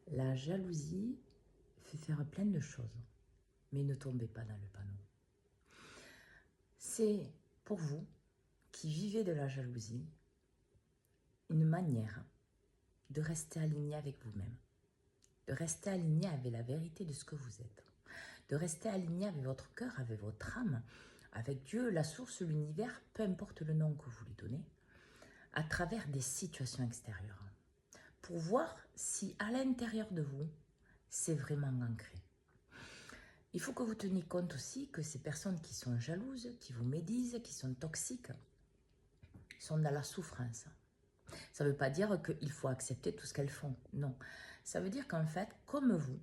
La jalousie fait faire plein de choses, mais ne tombez pas dans le panneau. C'est pour vous qui vivez de la jalousie une manière de rester aligné avec vous-même, de rester aligné avec la vérité de ce que vous êtes, de rester aligné avec votre cœur, avec votre âme, avec Dieu, la source, l'univers, peu importe le nom que vous lui donnez, à travers des situations extérieures, pour voir si à l'intérieur de vous, c'est vraiment ancré. Il faut que vous teniez compte aussi que ces personnes qui sont jalouses, qui vous médisent, qui sont toxiques, sont dans la souffrance. Ça ne veut pas dire qu'il faut accepter tout ce qu'elles font, non. Ça veut dire qu'en fait, comme vous,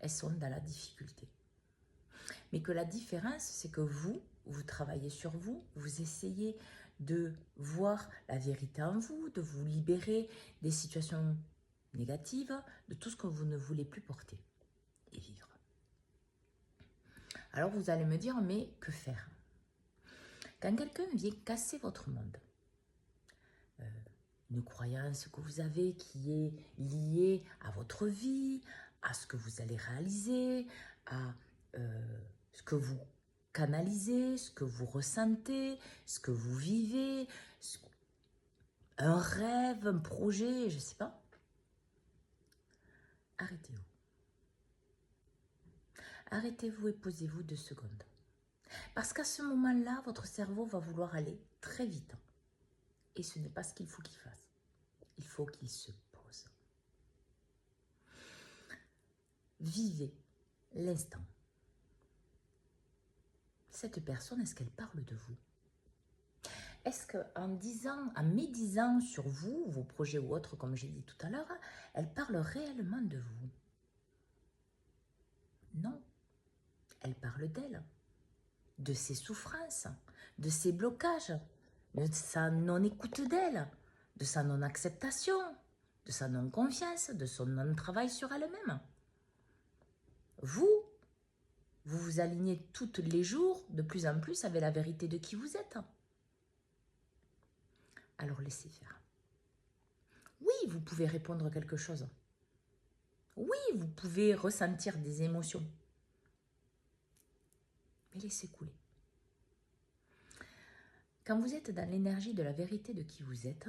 elles sont dans la difficulté. Mais que la différence, c'est que vous travaillez sur vous, vous essayez de voir la vérité en vous, de vous libérer des situations négatives, de tout ce que vous ne voulez plus porter et vivre. Alors vous allez me dire, mais que faire? Quand quelqu'un vient casser votre monde, une croyance que vous avez qui est liée à votre vie, à ce que vous allez réaliser, à ce que vous canalisez, ce que vous ressentez, ce que vous vivez, un rêve, un projet, je ne sais pas. Arrêtez-vous. Arrêtez-vous et posez-vous 2 secondes. Parce qu'à ce moment-là, votre cerveau va vouloir aller très vite. Et ce n'est pas ce qu'il faut qu'il fasse. Il faut qu'il se pose. Vivez l'instant. Cette personne, est-ce qu'elle parle de vous? Est-ce qu'en médisant sur vous, vos projets ou autres, comme j'ai dit tout à l'heure, elle parle réellement de vous? Non. Elle parle d'elle, de ses souffrances, de ses blocages, de sa non-écoute d'elle, de sa non-acceptation, de sa non-confiance, de son non-travail sur elle-même. Vous vous alignez tous les jours de plus en plus avec la vérité de qui vous êtes. Alors laissez faire. Oui, vous pouvez répondre quelque chose. Oui, vous pouvez ressentir des émotions. Mais laissez couler. Quand vous êtes dans l'énergie de la vérité de qui vous êtes,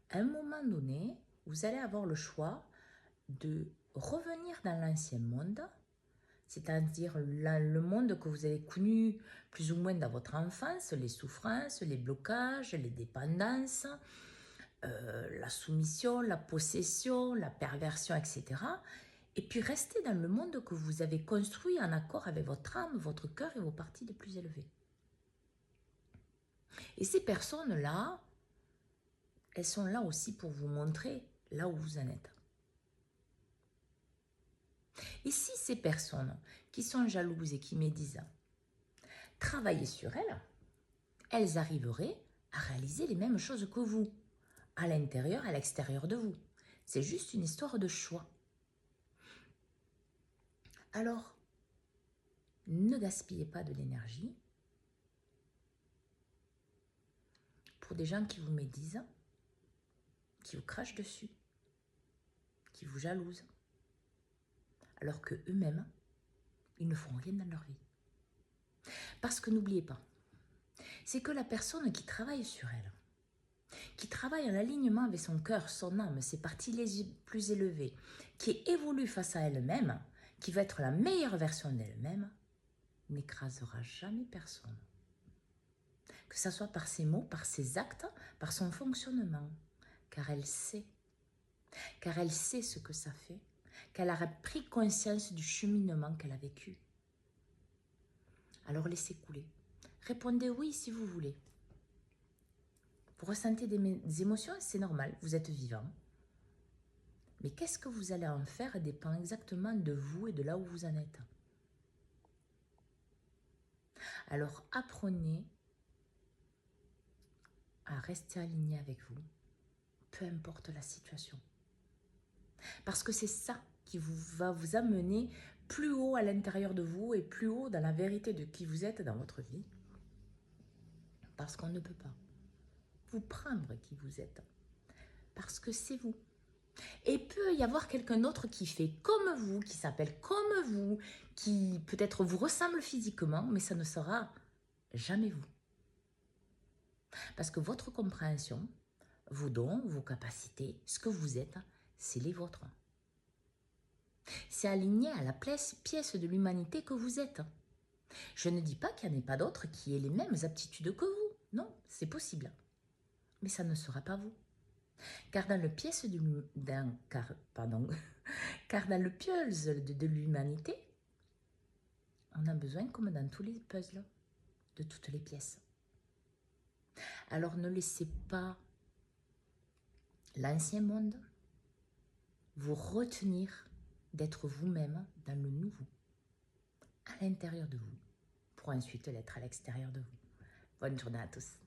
à un moment donné, vous allez avoir le choix de revenir dans l'ancien monde, c'est-à-dire le monde que vous avez connu plus ou moins dans votre enfance, les souffrances, les blocages, les dépendances, la soumission, la possession, la perversion, etc. Et puis rester dans le monde que vous avez construit en accord avec votre âme, votre cœur et vos parties les plus élevées. Et ces personnes-là, elles sont là aussi pour vous montrer là où vous en êtes. Et si ces personnes qui sont jalouses et qui médisent travaillaient sur elles, elles arriveraient à réaliser les mêmes choses que vous, à l'intérieur et à l'extérieur de vous. C'est juste une histoire de choix. Alors, ne gaspillez pas de l'énergie pour des gens qui vous médisent, qui vous crachent dessus, qui vous jalousent, alors que eux-mêmes, ils ne font rien dans leur vie. Parce que n'oubliez pas, c'est que la personne qui travaille sur elle, qui travaille en alignement avec son cœur, son âme, ses parties les plus élevées, qui évolue face à elle-même, qui va être la meilleure version d'elle-même, n'écrasera jamais personne. Que ce soit par ses mots, par ses actes, par son fonctionnement. Car elle sait ce que ça fait, qu'elle a pris conscience du cheminement qu'elle a vécu. Alors laissez couler. Répondez oui si vous voulez. Vous ressentez des émotions, c'est normal, vous êtes vivant. Mais qu'est-ce que vous allez en faire dépend exactement de vous et de là où vous en êtes. Alors apprenez à rester aligné avec vous, peu importe la situation. Parce que c'est ça qui va vous amener plus haut à l'intérieur de vous et plus haut dans la vérité de qui vous êtes dans votre vie. Parce qu'on ne peut pas vous prendre qui vous êtes. Parce que c'est vous. Et peut y avoir quelqu'un d'autre qui fait comme vous, qui s'appelle comme vous, qui peut-être vous ressemble physiquement, mais ça ne sera jamais vous. Parce que votre compréhension, vos dons, vos capacités, ce que vous êtes, c'est les vôtres. C'est aligné à la pièce de l'humanité que vous êtes. Je ne dis pas qu'il n'y en ait pas d'autres qui aient les mêmes aptitudes que vous. Non, c'est possible. Mais ça ne sera pas vous. Car dans le puzzle de l'humanité, on a besoin, comme dans tous les puzzles, de toutes les pièces. Alors ne laissez pas l'ancien monde vous retenir d'être vous-même dans le nouveau, à l'intérieur de vous, pour ensuite l'être à l'extérieur de vous. Bonne journée à tous.